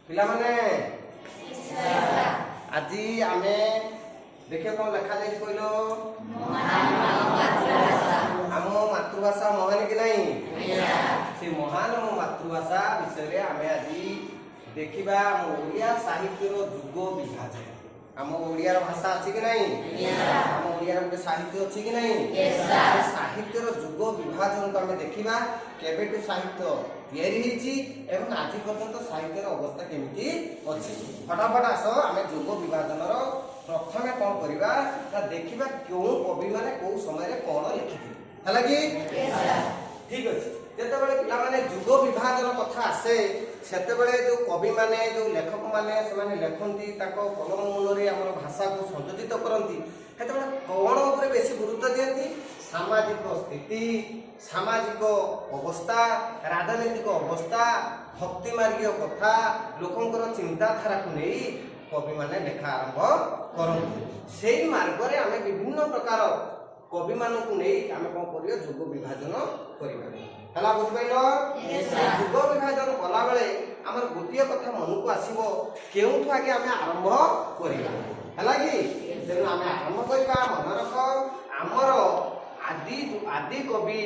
ପିଲାମାନେ ଆଜି ଆମେ ଦେଖିବା କଣ ଲେଖାଯାଇଛି କହିଲ? ଆମ ମାତୃଭାଷା ମହାନ କି ନାହିଁ? ସେ ମହାନ ମୋ ମାତୃଭାଷା ବିଷୟରେ ଆମେ ଆଜି ଦେଖିବା। ଆମ ଓଡ଼ିଆ ସାହିତ୍ୟର ଯୁଗ ବିଭାଜନ। ଆମ ଓଡ଼ିଆର ଭାଷା ଅଛି କି ନାହିଁ? ଆମ ଓଡ଼ିଆର ଗୋଟେ ସାହିତ୍ୟ ଅଛି କି ନାହିଁ? ସାହିତ୍ୟର ଯୁଗ ବିଭାଜନକୁ ଆମେ ଦେଖିବା। କେବେଠୁ ସାହିତ୍ୟ ତିଆରି ହେଇଛି ଏବଂ ଆଜି ପର୍ଯ୍ୟନ୍ତ ସାହିତ୍ୟର ଅବସ୍ଥା କେମିତି ଅଛି। ଫଟାଫଟ ଆସ ଆମେ ଯୁଗ ବିଭାଜନର ପ୍ରଥମେ କଣ କରିବା ନା ଦେଖିବା କେଉଁ କବିମାନେ କୋଉ ସମୟରେ କଣ ଲେଖିଥିଲେ। ହେଲା କି? ଠିକ ଅଛି। ଯେତେବେଳେ ପିଲାମାନେ ଯୁଗ ବିଭାଜନ କଥା ଆସେ ସେତେବେଳେ ଯୋଉ କବିମାନେ ଯୋଉ ଲେଖକମାନେ ସେମାନେ ଲେଖନ୍ତି ତାଙ୍କ କଲମ ମୂଳରେ ଆମର ଭାଷାକୁ ସଂଯୋଜିତ କରନ୍ତି। ସେତେବେଳେ କଣ ଉପରେ ବେଶୀ ଗୁରୁତ୍ୱ ଦିଅନ୍ତି? ସାମାଜିକ ସ୍ଥିତି, ସାମାଜିକ ଅବସ୍ଥା, ରାଜନୈତିକ ଅବସ୍ଥା, ଭକ୍ତି ମାର୍ଗୀୟ କଥା, ଲୋକଙ୍କର ଚିନ୍ତାଧାରାକୁ ନେଇ କବିମାନେ ଲେଖା ଆରମ୍ଭ କରନ୍ତି। ସେଇ ମାର୍ଗରେ ଆମେ ବିଭିନ୍ନ ପ୍ରକାର କବିମାନଙ୍କୁ ନେଇ ଆମେ କଣ କରିବା? ଯୁଗ ବିଭାଜନ କରିବା। ହେଲା, ବୁଝିପାରିଲ? ଯୁଗ ବିଭାଜନ କଲାବେଳେ ଆମର ଗୋଟିଏ କଥା ମନକୁ ଆସିବ, କେଉଁଠୁ ଆଗେ ଆମେ ଆରମ୍ଭ କରିବା। ହେଲା କି? ତେଣୁ ଆମେ ଆରମ୍ଭ କରିବା। ମନେ ରଖ, ଆମର ଆଦି କବି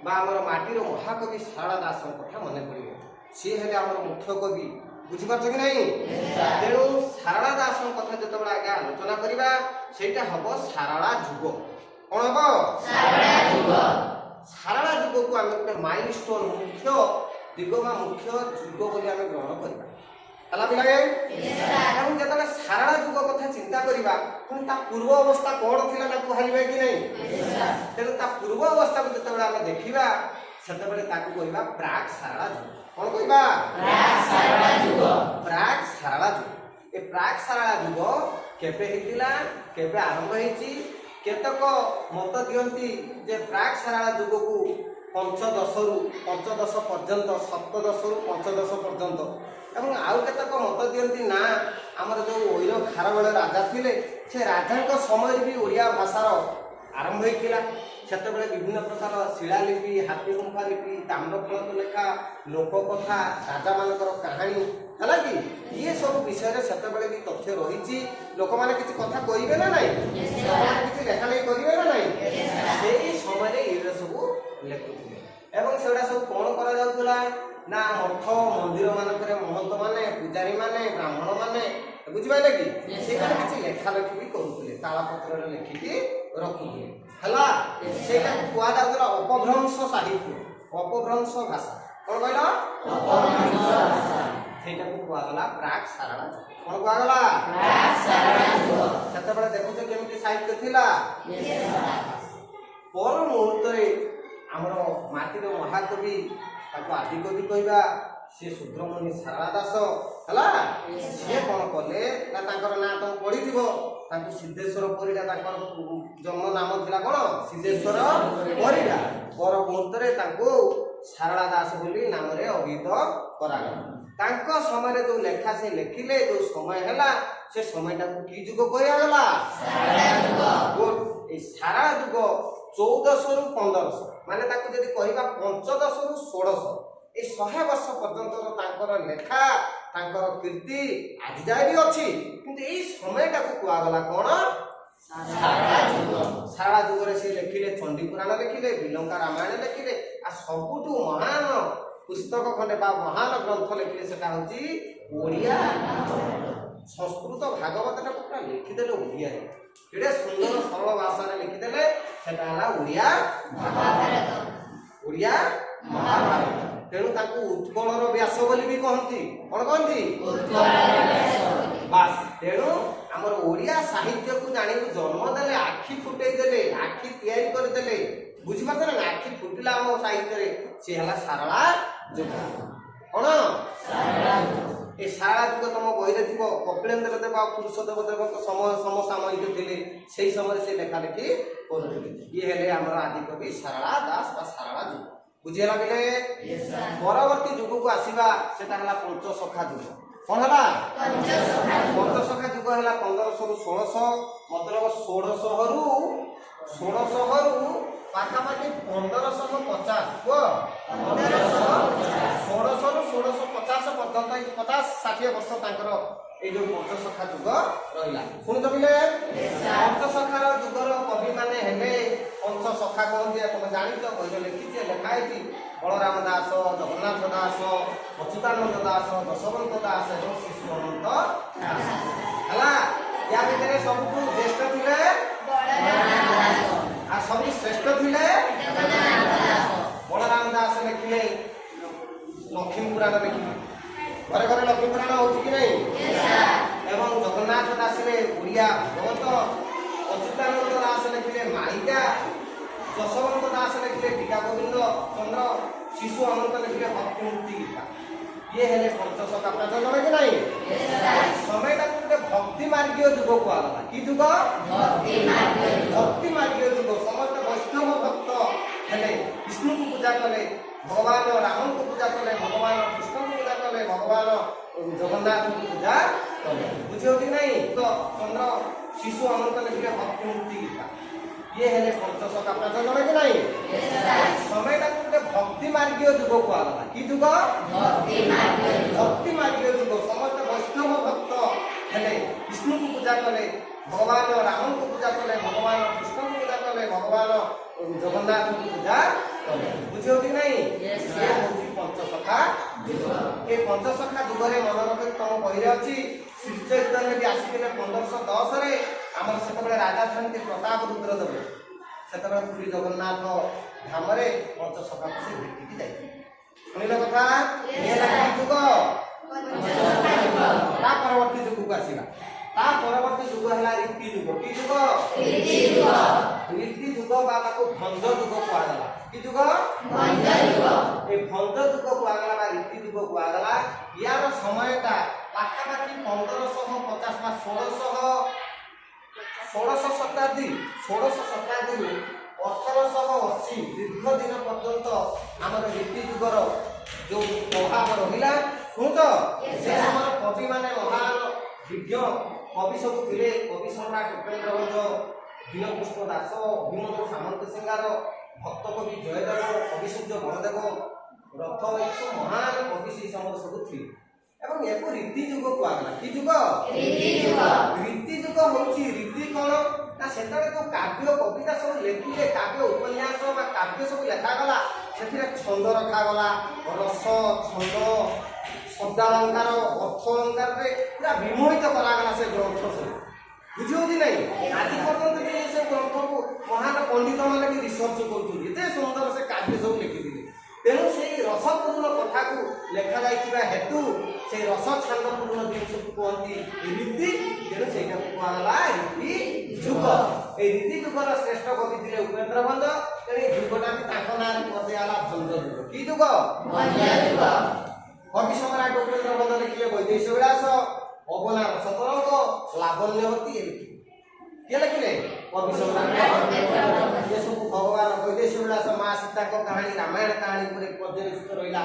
ବା ଆମର ମାଟିର ମହାକବି ଶାରଳା ଦାସଙ୍କ କଥା ମନେ ପଡ଼ିବ। ସିଏ ହେଲେ ଆମର ମୁଖ୍ୟ କବି। ବୁଝିପାରୁଛ କି ନାହିଁ? ତେଣୁ ଶାରଳା ଦାସଙ୍କ କଥା ଯେତେବେଳେ ଆଗେ ଆଲୋଚନା କରିବା ସେଇଟା ହବ ଶାରଳା ଯୁଗ। କଣ ହବ? ଶାରଳା ଯୁଗକୁ ଆମେ ଗୋଟେ ମାଇଲଷ୍ଟୋନ, ମୁଖ୍ୟ ଦିଗ ବା ମୁଖ୍ୟ ଯୁଗ ବୋଲି ଆମେ ଗ୍ରହଣ କରିବା। ହେଲା ପିଲାଏ? ଏବଂ ଯେତେବେଳେ ଶାରଳା ଯୁଗ କଥା ଚିନ୍ତା କରିବା ପୁଣି ତା ପୂର୍ବ ଅବସ୍ଥା କଣ ଥିଲା ତାକୁ ଭାବିବା କି ନାହିଁ? ତେଣୁ ତା ପୂର୍ବ ଅବସ୍ଥାକୁ ଯେତେବେଳେ ଆମେ ଦେଖିବା ସେତେବେଳେ ତାକୁ କହିବା ପ୍ରାକ୍ ଶାରଳା ଯୁଗ। କଣ କହିବା? ପ୍ରାକ୍ ଶାରଳା ଯୁଗ। ଏ ପ୍ରାକ୍ ଶାରଳା ଯୁଗ କେବେ ହେଇଥିଲା, କେବେ ଆରମ୍ଭ ହେଇଛି? କେତେକ ମତ ଦିଅନ୍ତି ଯେ ପ୍ରାକ୍ ଶାରଳା ଯୁଗକୁ ପଞ୍ଚଦଶରୁ ପଞ୍ଚଦଶ ପର୍ଯ୍ୟନ୍ତ, ସପ୍ତଦଶରୁ ପଞ୍ଚଦଶ ପର୍ଯ୍ୟନ୍ତ। ଏବଂ ଆଉ କେତେକ ମତ ଦିଅନ୍ତି ନା ଆମର ଯୋଉ ଐର ଖାରବେଳ ରାଜା ଥିଲେ ସେ ରାଜାଙ୍କ ସମୟରେ ବି ଓଡ଼ିଆ ଭାଷାର ଆରମ୍ଭ ହେଇଥିଲା। ସେତେବେଳେ ବିଭିନ୍ନ ପ୍ରକାର ଶିଳାଲିପି, ହାତୀଗୁମ୍ଫା ଲିପି, ତାମ୍ରଫଳକ ଲେଖା, ଲୋକକଥା, ରାଜାମାନଙ୍କର କାହାଣୀ, ହେଲା କି? ଇଏ ସବୁ ବିଷୟରେ ସେତେବେଳେ ବି ତଥ୍ୟ ରହିଛି। ଲୋକମାନେ କିଛି କଥା କହିବେ ନା ନାହିଁ? କିଛି ଲେଖା ଲେଖି କରିବେ ନା ନାହିଁ? ସେଇ ସମୟରେ ଏଇଟା ସବୁ ଲେଖୁଥିଲେ। ଏବଂ ସେଗୁଡ଼ା ସବୁ କଣ କରାଯାଉଥିଲା ନା ମଠ ମନ୍ଦିର ମାନଙ୍କରେ ମହନ୍ତ ମାନେ, ପୂଜାରୀ ମାନେ, ବ୍ରାହ୍ମଣ ମାନେ, ବୁଝିପାରିଲେ କି? ସେখানে କିଛି ଲେଖା ଲେଖି ବି କରୁଥିଲେ, ତାଳପତ୍ରରେ ଲେଖିକି ରଖୁଥିଲେ। ହେଲା, ସେଇଟାକୁ କୁହାଯାଉଥିଲା ଅପଭ୍ରଂଶ ସାହିତ୍ୟ, ଅପଭ୍ରଂଶ ଭାଷା। କଣ କହିଲ? ଅପଭ୍ରଂଶ ଭାଷା। ସେଇଟାକୁ କୁହାଗଲା ପ୍ରାକ୍ ଶାରଳା ଯୁଗ। କଣ କୁହାଗଲା? ପ୍ରାକ୍ ଶାରଳା ଯୁଗ। ସେତେବେଳେ ଦେଖୁଛ କେମିତି ସାହିତ୍ୟ ଥିଲା। ପର ମୁହୂର୍ତ୍ତରେ ଆମର ମାଟିର ମହାକବି, ତାକୁ ଆଦିକବି କହିବା, ସିଏ ସୁବ୍ରମଣ୍ୟ ଶାରଳା ଦାସ। ହେଲା, ସିଏ କଣ କଲେ ନା ତାଙ୍କର ନାଁ ତମେ ପଢିଥିବ, ତାଙ୍କୁ ସିଦ୍ଧେଶ୍ୱର ପରିଡ଼ା, ତାଙ୍କର ଜନ୍ମ ନାମ ଥିଲା କଣ? ସିଦ୍ଧେଶ୍ୱର ପରିଡ଼ା। ପର ମୁହୂର୍ତ୍ତରେ ତାଙ୍କୁ ଶାରଳା ଦାସ ବୋଲି ନାମରେ ଅଭିହିତ କରାଗଲା। ତାଙ୍କ ସମୟରେ ଯୋଉ ଲେଖା ସେ ଲେଖିଲେ, ଯୋଉ ସମୟ ହେଲା ସେ ସମୟଟାକୁ କି ଯୁଗ କୁହାଗଲା? ଶାରଳା ଯୁଗ। ଏଇ ଶାରଳା ଯୁଗ 1400ରୁ 1500, ମାନେ ତାକୁ ଯଦି କହିବା 1500ରୁ 1600, এই 100 ବର୍ଷ ପର୍ଯ୍ୟନ୍ତ ତାଙ୍କର ଲେଖା, ତାଙ୍କର କୀର୍ତ୍ତି ଆଜି ଯାଏ ବି ଅଛି। କିନ୍ତୁ ଏଇ ସମୟଟାକୁ କୁହାଗଲା କଣ? ଶାରଳା ଯୁଗ। ଶାରଳା ଯୁଗରେ ସେ ଲେଖିଲେ ଚଣ୍ଡୀ ପୁରାଣ ଲେଖିଲେ, ବିଲଙ୍କା ରାମାୟଣ ଲେଖିଲେ, ଆଉ ସବୁଠୁ ମହାନ ପୁସ୍ତକ ଖଣ୍ଡେ ବା ମହାନ ଗ୍ରନ୍ଥ ଲେଖିଲେ ସେଟା ହଉଛି ଓଡ଼ିଆ। ସଂସ୍କୃତ ଭାଗବତଟାକୁ ପୁରା ଲେଖିଦେଲେ ଓଡ଼ିଆରେ, କେଡ଼େ ସୁନ୍ଦର ସରଳ ଭାଷାରେ ଲେଖିଦେଲେ, ସେଟା ହେଲା ଓଡ଼ିଆ ମହାଭାରତ। ଓଡ଼ିଆ ମହାଭାରତ। ତେଣୁ ତାଙ୍କୁ ଉତ୍କଳର ବ୍ୟାସ ବୋଲି ବି କହନ୍ତି। କଣ କହନ୍ତି? ଉତ୍କଳର ବ୍ୟାସ। ବାସ୍। ତେଣୁ ଆମର ଓଡ଼ିଆ ସାହିତ୍ୟକୁ ଜାଣିବୁ ଜନ୍ମ ଦେଲେ, ଆଖି ଫୁଟେଇ ଦେଲେ, ଆଖି ତିଆରି କରିଦେଲେ। ବୁଝିପାରୁଛ ନା? ଆଖି ଫୁଟିଲା ଆମ ସାହିତ୍ୟରେ, ସେ ହେଲା ଶାରଳା ଯୁଗ। କଣ? ଶାରଳା ଯୁଗ। ଏ ଶାରଳା ଯୁଗ ତମ ବହିରେ ଥିବ, କପିଳେନ୍ଦ୍ର ଦେବ ଆଉ ପୁରୁଷୋତ୍ତମ ଦେବଙ୍କ ସମସାମୟିକ ଥିଲେ। ସେଇ ସମୟରେ ସେ ଲେଖା ଲେଖି କରୁଥିଲେ। ଇଏ ହେଲେ ଆମର ଆଦିକବି ଶାରଳା ଦାସ ବା ଶାରଳା ଯୁଗ। ବୁଝିହେଲା ପିଲେ? ପରବର୍ତ୍ତୀ ଯୁଗକୁ ଆସିବା, ସେଟା ହେଲା ପଞ୍ଚସଖା ଯୁଗ। କଣ ହେଲା? ପଞ୍ଚସଖା ଯୁଗ ହେଲା 1500ରୁ 1600, ମତଲବ 1600ରୁ 1600 ରୁ ପାଖାପାଖି 1550 କୁହ 1600 ରୁ 1650 ପର୍ଯ୍ୟନ୍ତ 50-60 ବର୍ଷ ତାଙ୍କର এই যে পঞ্চসখা যুগ রহিলা শুনুছ পিলে পঞ্চসখার যুগর কবি মানে হেলে পঞ্চসখা কহନ୍ତି তুমি জানিছ বইরে লিখিছে লেখা হয়েছি বলরাম দাস জগন্নাথ দাস অচ্যুতানন্দ দাস যশবন্ত দাস এবং শিশু অনন্ত দাস ହେଲା या ভিতরে সবুঠু জ্যেষ্ঠ ଥିଲେ আর সবু শ্রেষ্ঠ ଥିଲେ বলরাম দাস লেখিলে লক্ষ্মী পুরাণ লেখিলে ঘরে ঘরে লক্ষ্মী পুরাণ হচ্ছে কি নাই এবং জগন্নাথ দাস ওড়িয়া ভাগবত অচ্যুতানন্দ দাস লেখিলে মালিকা যশবন্ত দাস লেখিলে টিকা গোবিন্দ চন্দ্র শিশু অনন্ত লেখিলে ভক্তি মুক্তি গীতা ইয়ে হেলে পঞ্চসখা পাঁচ জন কি নাই সময়টা গোটে ভক্তি মার্গীয় যুগ কুহগলা কি যুগ ভক্তি মার্গীয় যুগ সমস্ত বৈষ্ণব ভক্ত হেলে বিষ্ণুকে পূজা কলে ভগবান রামকে পূজা কলে ভগবান কৃষ্ণকে পূজা কলে ভগবান জগন্নাথকে পূজা কলে বুঝিও কি নাই তো চন্দ্র শিশু অনন্ত লেখিলে ভক্তি মুক্তি গীতা ইয়ে হেলে পঞ্চসখা পাঁচ জন কি নাই সময়টা গোটে ভক্তি মার্গীয় যুগ কুহগলা কি যুগ ভক্তি মার্গীয় যুগ সমস্ত বৈষ্ণব ভক্ত হেলে বিষ্ণুকে পূজা কলে ভগবান রামকে পূজা কলে ভগবান কৃষ্ণকে পূজা কলে ভগবান জগন্নাথকে পূজা কলে বুঝিও কি নাই পঞ্চসখা যুগ এই পঞ্চসখা যুগরে মনে রখি তুম বহিরে অছি শ্রী চৈতন্য ବି ଆସିଥିଲେ 1510 ରେ ଆମର ସେତେବେଳେ ରାଜା ଥାନ୍ତି ପ୍ରତାପ ରୁଦ୍ରଦେବ ସେତେବେଳେ ପୁରୀ ଜଗନ୍ନାଥ ଧାମରେ ପଞ୍ଚସଖାକୁ ସେ ଭେଟିକି ଯାଇଥିଲେ ଶୁଣିଲ କଥା ଏ ହେଲା ଯୁଗ ତା ପରବର୍ତ୍ତୀ ଯୁଗକୁ ଆସିବା ତା ପରବର୍ତ୍ତୀ ଯୁଗ ହେଲା ରୀତି ଯୁଗ କି ଯୁଗ ରୀତି ଯୁଗ ବା ତାକୁ ଭଞ୍ଜ ଯୁଗ କୁହାଗଲା କି ଯୁଗ এই ভঞ্জ যুগ কুহগলা বা ରୀତି ଯୁଗ କୁହାଗଲା ইয়ার সময়টা পাখাপাখি 1550 বা 1600 শতাব্দী 1600 শতাব্দীରୁ 1880 দীর্ঘ দিন পর্যন্ত আমার ରୀତି যুগর যে প্রভাব রহিলা শুনুছ সে সময় কবি মানে মহান বিজ্ঞ কবি সবু ଥିଲେ কবি সম্রাট উপেন্দ্র ভঞ্জ দীনকৃষ্ণ দাস অভিমন্যু সামন্ত সিংহার ভক্ত কবি জয়দেব কবি সূর্য বড়দেব রথ এইসব মহান কবি সেই সময় সবু ଥିଲେ এবং এକୁ ରୀତି ଯୁଗ କୁହାଗଲା କି ଯୁଗ ରୀତି ଯୁଗ ହଉଛି ରୀତି କଣ ନା ସେତେବେଳେ ଯୋଉ କାବ୍ୟ କବିତା ସବୁ ଲେଖିଲେ କାବ୍ୟ ଉପନ୍ୟାସ ବା କାବ୍ୟ ସବୁ ଲେଖାଗଲା ସେଥିରେ ଛନ୍ଦ ରଖାଗଲା ରସ ଛନ୍ଦ ଶବ୍ଦାଳଙ୍କାର ଅର୍ଥ ଅଳଙ୍କାରରେ ପୁରା ବିମୋହିତ କରାଗଲା ସେ ଗ୍ରନ୍ଥ ସବୁ ବୁଝିହଉଛି ନାଇଁ ଆଜି ପର୍ଯ୍ୟନ୍ତ ବି ସେ ଗ୍ରନ୍ଥକୁ ମହାନ ପଣ୍ଡିତ ମାନେ ବି ରିସର୍ଚ୍ଚ କରୁଛନ୍ତି ଏତେ ସୁନ୍ଦର ସେ କାବ୍ୟ ସବୁ ଲେଖିଥିଲେ ତେଣୁ ସେଇ ରସପୂର୍ଣ୍ଣ କଥାକୁ ଲେଖାଯାଇଥିବା ହେତୁ ସେଇ ରସ ଛାନ୍ଦପୂର୍ଣ୍ଣ ଜିନିଷକୁ କୁହନ୍ତି ରୀତି ତେଣୁ ସେଇଟାକୁ କୁହାଗଲା ରୀତି ଯୁଗ এই ରୀତି ଯୁଗର ଶ୍ରେଷ୍ଠ କବି ଥିଲେ ଉପେନ୍ଦ୍ର ଭଞ୍ଜ ତେଣୁ এই ଯୁଗଟା ବି ତାଙ୍କ ନାଁରେ କୁହାଗଲା ଭଞ୍ଜ ଯୁଗ କି ଯୁଗ କବି ସମ୍ରାଟ ଉପେନ୍ଦ୍ର ଭଞ୍ଜ ଲେଖିଲେ ବୈଦେହୀଶ ବିଳାସ ଅବନା ରସତରଙ୍ଗ ଲାବଣ୍ୟବତୀ କିଏ ଲେଖିଲେ କବି ସମ୍ରାଟ ये सब भगवान वैदेश विलास माँ सीता को कहानी रामायण कहानी पूरे पर्यवेक्षित रहा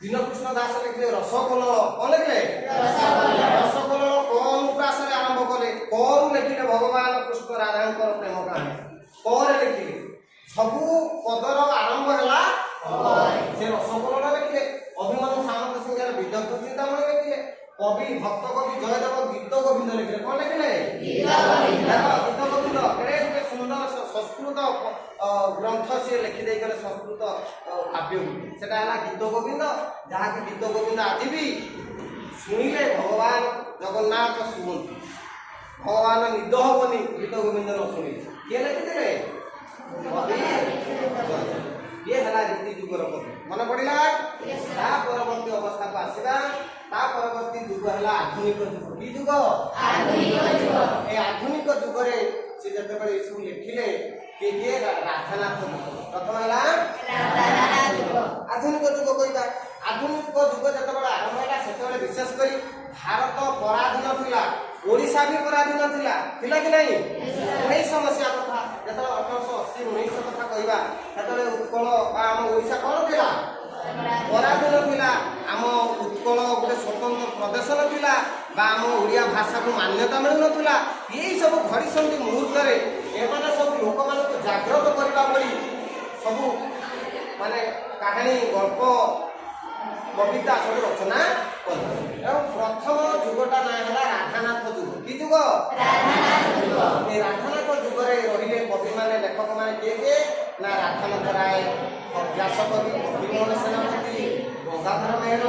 दीनकृष्ण दास लिखले रसकल कौन लिखले रसकल अनुप्रास आरंभ कले कौन लिखिले भगवान कृष्ण राधा प्रेम कहानी कौन लिखिले सबू पदर आरंभ है से रसकल लिखिले अभिमन्यु सामंत सिंह विदग्ध चिंतामणि लिखिले कवि भक्त कवि जयदेव गीत गोविंद लिखिले कौन लिखिले गीत गोविंद एड़े सुंदर संस्कृत ग्रंथ सी लिखिदे गले संस्कृत काव्य सेटा है गीत गोविंद जहाँ की गीत गोविंद आज भी शुणिले भगवान जगन्नाथ शुणती भगवान निद हेनी गीत गोविंद न शुणी किए लिखिले ये है रीति जुगर कवि मन पड़ा परवर्ती अवस्था को आसवा परवर्ती जुग है आधुनिक जुग कि जुग आधुनिक जुगरे से जो सब लिखिले किए राधानाथ जुग प्रथम है आधुनिक जुग कहवा आधुनिक जुग जो आरंभ है से विशेषकर भारत पराधीन थिला ओडिशा भी पराधीन थिला कि नहीं 1900 मसीहा कथा जो 1880 1900 कथा कहवा से उत्कल आम ओडिशा कौन थिला पराधीन थिला आम उत्कल गोटे स्वतंत्र प्रदेश नथिला आम ओडिया भाषा को मान्यता मिलू नथिला यही सब घड़ी मुहूर्त ସେମାନେ ସବୁ ଲୋକମାନଙ୍କୁ ଜାଗ୍ରତ କରିବା ଭଳି ସବୁ ମାନେ କାହାଣୀ ଗଳ୍ପ କବିତା ସବୁ ରଚନା କଲେ। ଏବଂ ପ୍ରଥମ ଯୁଗଟା ନାଁ ହେଲା ରାଧାନାଥ ଯୁଗ। କି ଯୁଗ? এই ରାଧାନାଥ ଯୁଗରେ ରହିଲେ କବିମାନେ ଲେଖକମାନେ କିଏ କିଏ? ନା ରାଧାନାଥ ରାୟ, ବ୍ୟାସକବି, ଫକୀରମୋହନ ସେନାପତି, ଗଙ୍ଗାଧର ମେହେର,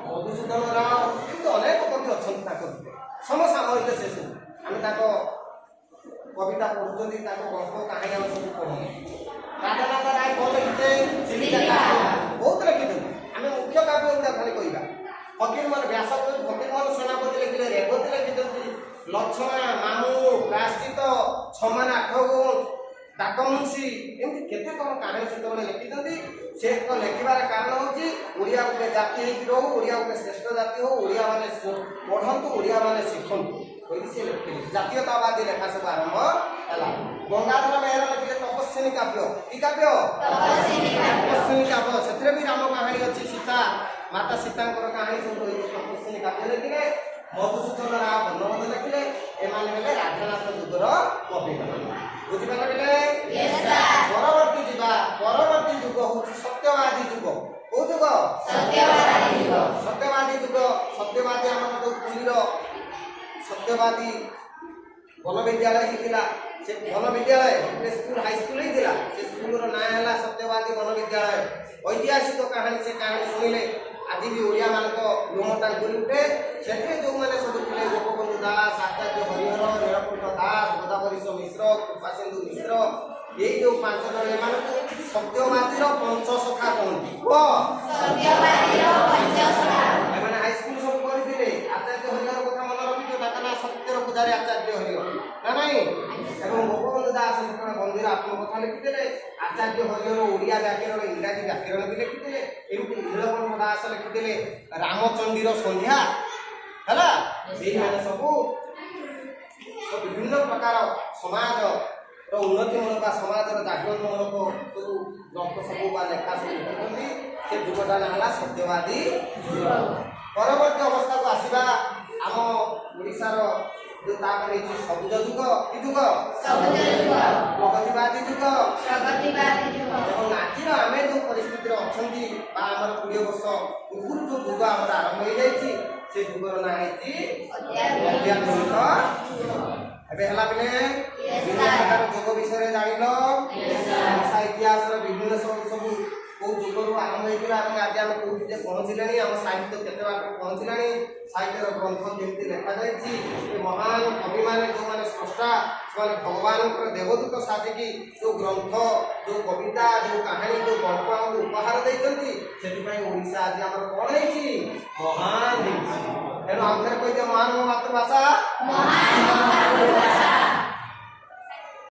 ମଧୁସୂଦନ ରାଓ, ଏମିତି ଅନେକ କବି ଅଛନ୍ତି ତାଙ୍କ ଭିତରେ ସମସାମୟିକ ସେ ସବୁ। ଆମେ ତାଙ୍କ କବିତା ପଢୁଛନ୍ତି, ତାଙ୍କ ଗଳ୍ପ କାହାଣୀ ଆମେ ସବୁ ପଢୁଛୁ। ରାଧାନାଥ ରାୟ କଣ ଲେଖିଥିଲେ? ଚିଲିକା ବହୁତ ଲେଖିଛନ୍ତି। ଆମେ ମୁଖ୍ୟ କାବ୍ୟ ଖାଲି କହିବା। ଫକୀରମୋହନ ବ୍ୟାସକବି ଫକୀରମୋହନ ସେନାପତି ଲେଖିଲେ ରେବତୀ ଲେଖିଛନ୍ତି, ଲଛମା, ମାମୁଁ, ପ୍ରାୟଶ୍ଚିତ, ଛମାଣ ଆଠଗୁଣ, ଡାକମୁନ୍ସି, ଏମିତି କେତେ କଣ କାହାଣୀ ସେତେବେଳେ ଲେଖିଛନ୍ତି। ସେ ଲେଖିବାର କାରଣ ହେଉଛି ଓଡ଼ିଆ ଗୋଟେ ଜାତି ହେଇକି ରହୁ, ଓଡ଼ିଆ ଗୋଟେ ଶ୍ରେଷ୍ଠ ଜାତି ହଉ, ଓଡ଼ିଆ ମାନେ ପଢ଼ନ୍ତୁ, ଓଡ଼ିଆ ମାନେ ଶିଖନ୍ତୁ କହିକି ସେ ଲେଖିଲେ। ଜାତୀୟତାବାଦୀ ଲେଖା ସବୁ ଆରମ୍ଭ ହେଲା। ଗଙ୍ଗାଧର ମେହେର ଲେଖିଲେ ତପସ୍ୱିନୀ କାବ୍ୟ। କି କାବ୍ୟ? ତପସ୍ୱିନୀ କାବ୍ୟ। ସେଥିରେ ବି ରାମ କାହାଣୀ ଅଛି, ସୀତା ମାତା ସୀତାଙ୍କର କାହାଣୀ ସବୁ ରହିଛି। ତପସ୍ୱିନୀ କାବ୍ୟ ଲେଖିଲେ। ମଧୁସୂଦନ ରାଓ ବର୍ଣ୍ଣବୋଧ ଲେଖିଲେ। ଏମାନେ ହେଲେ ରାଧାନାଥ ଯୁଗର କବିମାନେ। ବୁଝିପାରିଲେ? ପରବର୍ତ୍ତୀ ଯିବା। ପରବର୍ତ୍ତୀ ଯୁଗ ହଉଛି ସତ୍ୟବାଦୀ ଯୁଗ। କୋଉ ଯୁଗ? ସତ୍ୟବାଦୀ ଯୁଗ। ସତ୍ୟବାଦୀ ଆମର ଯୋଉ ପୁରୀର ସତ୍ୟବାଦୀ ବନ ବିଦ୍ୟାଳୟ ହେଇଥିଲା, ସେ ବନ ବିଦ୍ୟାଳୟ ସ୍କୁଲ ହାଇସ୍କୁଲ ହେଇଥିଲା। ସେ ସ୍କୁଲର ନାଁ ହେଲା ସତ୍ୟବାଦୀ ବନ ବିଦ୍ୟାଳୟ। ଐତିହାସିକ କାହାଣୀ, ସେ କାହାଣୀ ଶୁଣିଲେ ଆଜି ବି ଓଡ଼ିଆ ମାନଙ୍କ ଲୋମ ଟାଙ୍କୁରି ଉଠେ। ସେଥିରେ ଯୋଉମାନେ ସବୁ ଥିଲେ ଗୋପବନ୍ଧୁ ଦାସ, ଆଚାର୍ଯ୍ୟ ହରିହର, ନୀଳକଣ୍ଠ ଦାସ, ଗୋଦାବରୀଶ ମିଶ୍ର, କୃପାସିନ୍ଧୁ ମିଶ୍ର, ଏଇ ଯୋଉ ପାଞ୍ଚ ଜଣ ଏମାନଙ୍କୁ ସତ୍ୟବାଦୀର ପଞ୍ଚସଖା କହନ୍ତି। ଏମାନେ ହାଇସ୍କୁଲ ସବୁ କରିଥିଲେ। ଆଚାର୍ଯ୍ୟ ହରିହର କଥା ମନେ ରଖିଥିବ, ତାଙ୍କ ନାଁ ସତ୍ୟର ପୂଜାରୀ ଆଚାର୍ଯ୍ୟ ହରିହର ନା ନାଇଁ? ଏବଂ ଗୋପବନ୍ଧୁ ଦାସ ସେତେବେଳେ ବନ୍ଦିର ଆତ୍ମକଥା ଲେଖିଥିଲେ। ଆଚାର୍ଯ୍ୟ ହରିହର ଓଡ଼ିଆ ବ୍ୟାକରଣ, ଇଂରାଜୀ ବ୍ୟାକରଣ ବି ଲେଖିଥିଲେ। ଏମିତି ନୀଳକଣ୍ଠ ଦାସ ଲେଖିଥିଲେ ରାମଚଣ୍ଡୀର ସନ୍ଧ୍ୟା ହେଲା। ଏଇମାନେ ସବୁ ବିଭିନ୍ନ ପ୍ରକାର ସମାଜର ଉନ୍ନତିମୂଳକ, ସମାଜର ଜାଗରଣମୂଳକ ସବୁ ଗ୍ରନ୍ଥ ସବୁ ବା ଲେଖା ସବୁ ଲେଖୁଛନ୍ତି। ସେ ଯୁଗଟା ନାଁ ହେଲା ସତ୍ୟବାଦୀ ଯୁଗ। ପରବର୍ତ୍ତୀ ଅବସ୍ଥାକୁ ଆସିବା। ଆମ ଓଡ଼ିଶାର ଯୋଉ ତାପରେ ହେଇଛି ସବୁଜ ଯୁଗ। କି ଯୁଗ? ପ୍ରଗତିବାଦୀ ଯୁଗ। ଏବଂ ଆଜିର ଆମେ ଯୋଉ ପରିସ୍ଥିତିରେ ଅଛନ୍ତି ବା ଆମର 20 ବର୍ଷ ପୂର୍ବରୁ ଯୋଉ ଯୁଗ ଆମର ଆରମ୍ଭ ହେଇଯାଇଛି, ସେ ଯୁଗର ନାଁ ହେଇଛି ଅତ୍ୟାଧୁନିକ। ଏବେ ହେଲା ପିଲେ ବିଭିନ୍ନ ପ୍ରକାର ଯୁଗ ବିଷୟରେ ଜାଣିଲ। ଭାଷା ଇତିହାସର ବିଭିନ୍ନ ସବୁ କୋଉ ଯୁଗରୁ ଆରମ୍ଭ ହେଇଥିଲା ଏବଂ ଆଜି ଆମେ କୋଉଠି ଯେ ପହଞ୍ଚିଲେଣି, ଆମ ସାହିତ୍ୟ କେତେ ବାଟ ପହଞ୍ଚିଲାଣି, ସାହିତ୍ୟର ଗ୍ରନ୍ଥ କେମିତି ଲେଖାଯାଇଛି, ଏ ମହାନ କବିମାନେ ଯୋଉମାନେ ସ୍ରଷ୍ଟା, ସେମାନେ ଭଗବାନଙ୍କର ଦେବଦୂତ ସାଜିକି ଯୋଉ ଗ୍ରନ୍ଥ, ଯୋଉ କବିତା, ଯୋଉ କାହାଣୀ, ଯୋଉ ଗଳ୍ପ ଆମକୁ ଉପହାର ଦେଇଛନ୍ତି, ସେଥିପାଇଁ ଓଡ଼ିଶା ଆଜି ଆମର କଣ ହେଇଛି? ମହାନ ହେଇଛି। ତେଣୁ ଆଉ ଥରେ କହିଦିଅ, ମହାନ ମୋ ମାତୃଭାଷା।